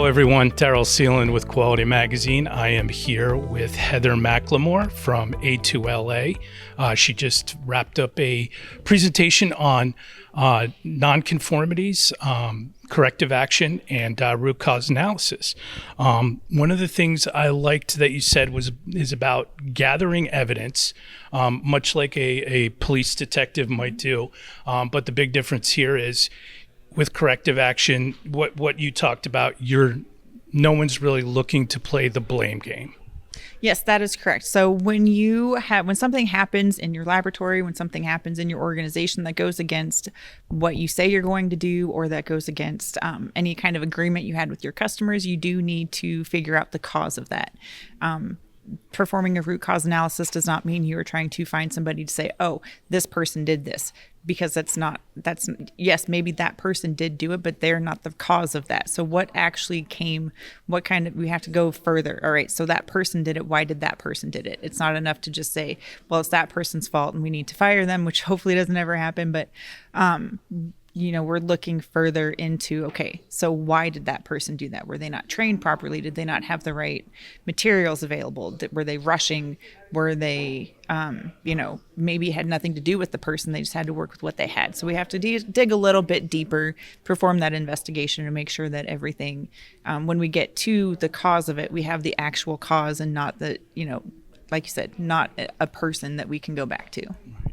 everyone. Daryl Seelan with Quality Magazine. I am here with Heather McLemore from A2LA. She just wrapped up a presentation on nonconformities, corrective action, and root cause analysis. One of the things I liked that you said is about gathering evidence, much like a police detective might do. But the big difference here is with corrective action, what you talked about, no one's really looking to play the blame game. Yes, that is correct. So when something happens in your laboratory, when something happens in your organization that goes against what you say you're going to do, or that goes against any kind of agreement you had with your customers, you do need to figure out the cause of that. Performing a root cause analysis does not mean you are trying to find somebody to say, oh, this person did this, because yes, maybe that person did do it, but they're not the cause of that. So we have to go further. All right, so that person did it. Why did that person did it? It's not enough to just say, well, it's that person's fault and we need to fire them, which hopefully doesn't ever happen. But, we're looking further into, okay, so why did that person do that? Were they not trained properly? Did they not have the right materials available? Were they rushing? Were they, maybe had nothing to do with the person. They just had to work with what they had. So we have to dig a little bit deeper, perform that investigation to make sure that everything, when we get to the cause of it, we have the actual cause and not the, like you said, not a person that we can go back to.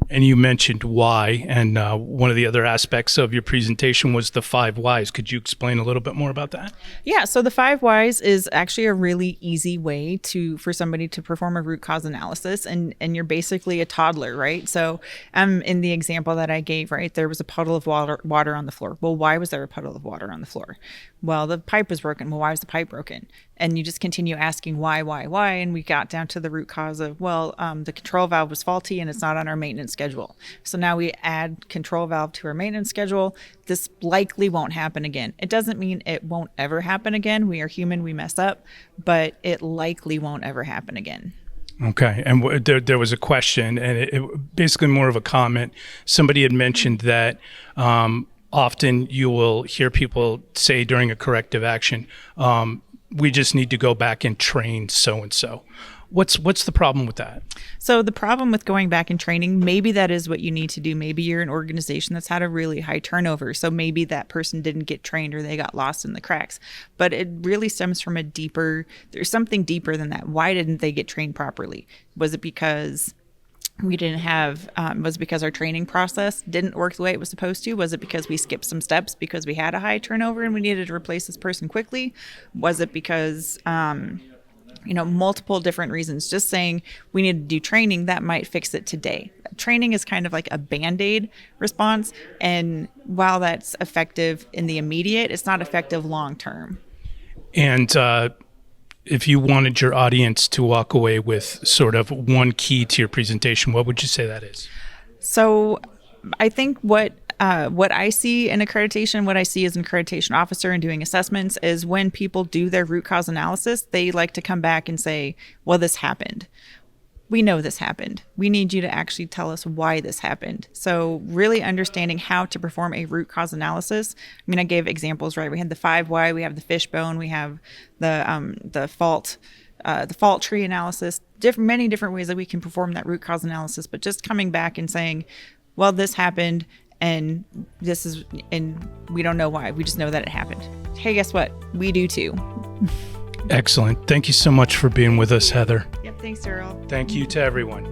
And you mentioned why, and one of the other aspects of your presentation was the 5 whys. Could you explain a little bit more about that? Yeah, so the 5 whys is actually a really easy way for somebody to perform a root cause analysis, and you're basically a toddler, right? So in the example that I gave, right, there was a puddle of water on the floor. Well, why was there a puddle of water on the floor? Well, the pipe was broken. Well, why was the pipe broken? And you just continue asking why, and we got down to the root cause of, the control valve was faulty and it's not on our maintenance schedule. So now we add control valve to our maintenance schedule. This likely won't happen again. It doesn't mean it won't ever happen again. We are human, we mess up, but it likely won't ever happen again. Okay, and there was a question, and it basically more of a comment. Somebody had mentioned that often you will hear people say during a corrective action, we just need to go back and train so-and-so. What's the problem with that? So the problem with going back and training, maybe that is what you need to do. Maybe you're an organization that's had a really high turnover. So maybe that person didn't get trained or they got lost in the cracks. But it really stems from there's something deeper than that. Why didn't they get trained properly? Was it because we didn't have, was it because our training process didn't work the way it was supposed to? Was it because we skipped some steps because we had a high turnover and we needed to replace this person quickly? Was it because, multiple different reasons? Just saying we need to do training, that might fix it today. Training is kind of like a Band-Aid response. And while that's effective in the immediate, it's not effective long-term. And, if you wanted your audience to walk away with sort of one key to your presentation, what would you say that is? So I think what I see in accreditation, what I see as an accreditation officer and doing assessments is when people do their root cause analysis, they like to come back and say, well, this happened. We know this happened. We need you to actually tell us why this happened. So really understanding how to perform a root cause analysis. I gave examples, right? We had the 5 why, we have the fishbone, we have the fault tree analysis, many different ways that we can perform that root cause analysis. But just coming back and saying, well, this happened, and we don't know why. We just know that it happened. Hey, guess what? We do too. Excellent. Thank you so much for being with us, Heather. Yep. Thanks, Daryl. Thank you to everyone.